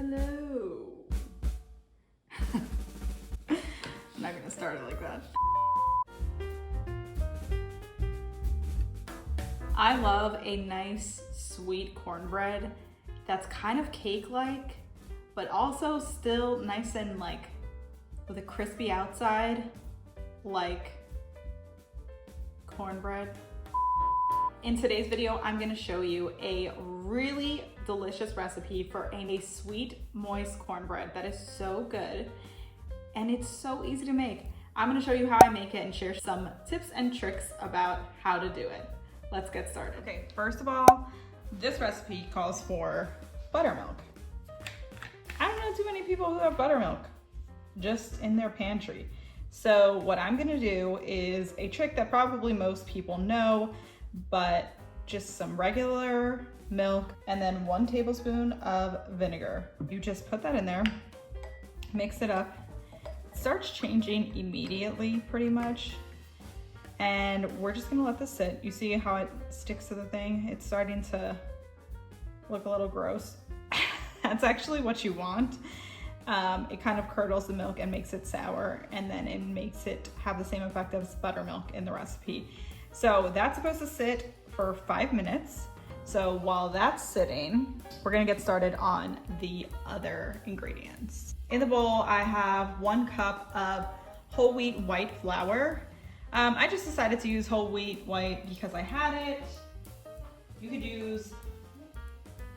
Hello. I'm not gonna start it like that. I love a nice sweet cornbread that's kind of cake-like, but also still nice and like with a crispy outside, like cornbread. In today's video, I'm gonna show you a really delicious recipe for a sweet, moist cornbread that is so good, and it's so easy to make. I'm gonna show you how I make it and share some tips and tricks about how to do it. Let's get started. Okay, first of all, this recipe calls for buttermilk. I don't know too many people who have buttermilk just in their pantry. So what I'm gonna do is a trick that probably most people know, but just some regular milk and then 1 tablespoon of vinegar. You just put that in there, mix it up. It starts changing immediately pretty much. And we're just gonna let this sit. You see how it sticks to the thing? It's starting to look a little gross. That's actually what you want. It kind of curdles the milk and makes it sour, and then it makes it have the same effect as buttermilk in the recipe. So that's supposed to sit for 5 minutes. So while that's sitting, we're gonna get started on the other ingredients. In the bowl, I have 1 cup of whole wheat white flour. I just decided to use whole wheat white because I had it. You could use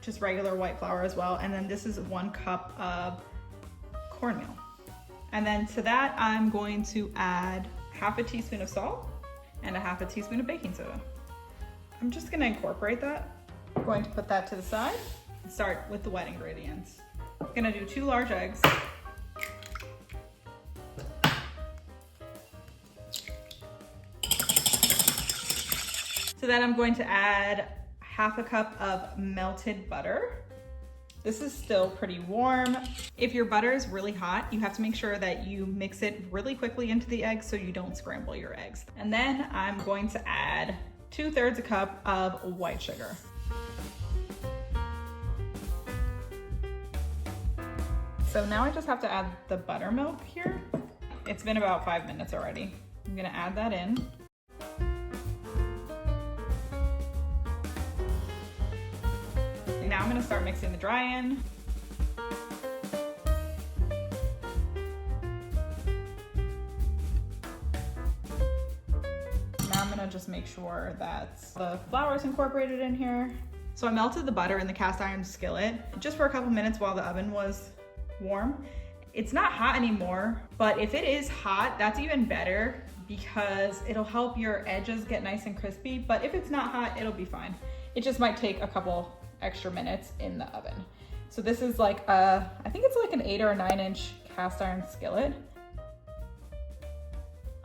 just regular white flour as well. And then this is 1 cup of cornmeal. And then to that, I'm going to add half a teaspoon of salt and a half a teaspoon of baking soda. I'm just gonna incorporate that. I'm going to put that to the side and start with the wet ingredients. I'm gonna do 2 large eggs. To that, I'm going to add half a cup of melted butter. This is still pretty warm. If your butter is really hot, you have to make sure that you mix it really quickly into the eggs so you don't scramble your eggs. And then I'm going to add 2/3 a cup of white sugar. So now I just have to add the buttermilk here. It's been about 5 minutes already. I'm gonna add that in. Now I'm gonna start mixing the dry in. Now I'm gonna just make sure that the flour is incorporated in here. So I melted the butter in the cast iron skillet just for a couple minutes while the oven was warm. It's not hot anymore, but if it is hot, that's even better because it'll help your edges get nice and crispy. But if it's not hot, it'll be fine. It just might take a couple extra minutes in the oven. So this is like I think it's like an 8 or a 9-inch cast iron skillet.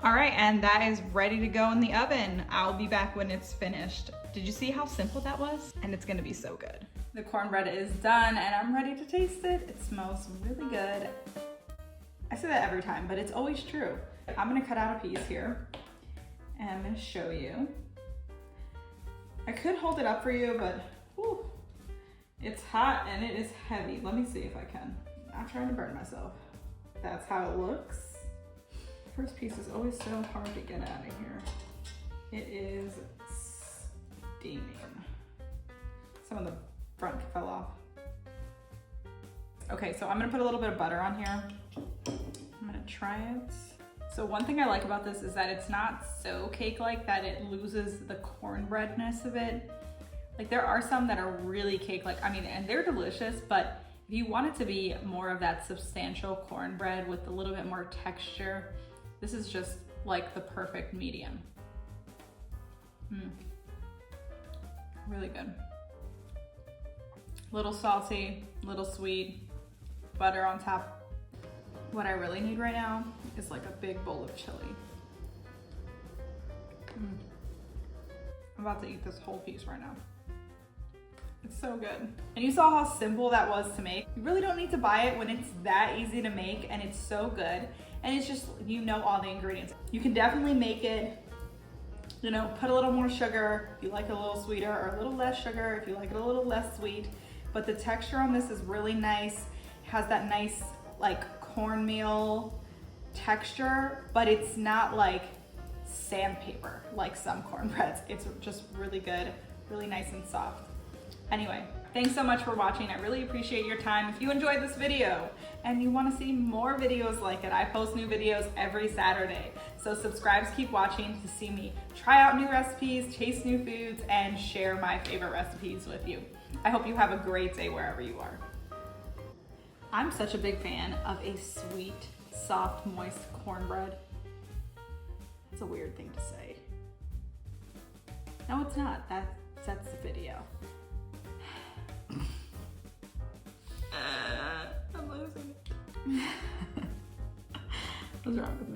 All right, and that is ready to go in the oven. I'll be back when it's finished. Did you see how simple that was? And it's gonna be so good. The cornbread is done and I'm ready to taste it. It smells really good. I say that every time, but it's always true. I'm gonna cut out a piece here and I'm gonna show you. I could hold it up for you, but whew, it's hot and it is heavy. Let me see if I can. I'm not trying to burn myself. That's how it looks. First piece is always so hard to get out of here. It is steaming. Some of the front fell off. Okay, so I'm gonna put a little bit of butter on here. I'm gonna try it. So one thing I like about this is that it's not so cake-like that it loses the cornbreadness of it. Like there are some that are really cake-like, I mean, and they're delicious, but if you want it to be more of that substantial cornbread with a little bit more texture, this is just like the perfect medium. Really good. Little salty, little sweet, butter on top. What I really need right now is like a big bowl of chili. I'm about to eat this whole piece right now. It's so good. And you saw how simple that was to make. You really don't need to buy it when it's that easy to make and it's so good. And it's just, you know all the ingredients. You can definitely make it, you know, put a little more sugar if you like it a little sweeter, or a little less sugar if you like it a little less sweet. But the texture on this is really nice. has that nice like cornmeal texture, but it's not like sandpaper like some cornbreads. It's just really good, really nice and soft. Anyway, thanks so much for watching. I really appreciate your time. If you enjoyed this video and you want to see more videos like it, I post new videos every Saturday. So subscribe to keep watching to see me try out new recipes, taste new foods, and share my favorite recipes with you. I hope you have a great day wherever you are. I'm such a big fan of a sweet, soft, moist cornbread. It's a weird thing to say. No, it's not. That's the video. I'm losing it. What's wrong with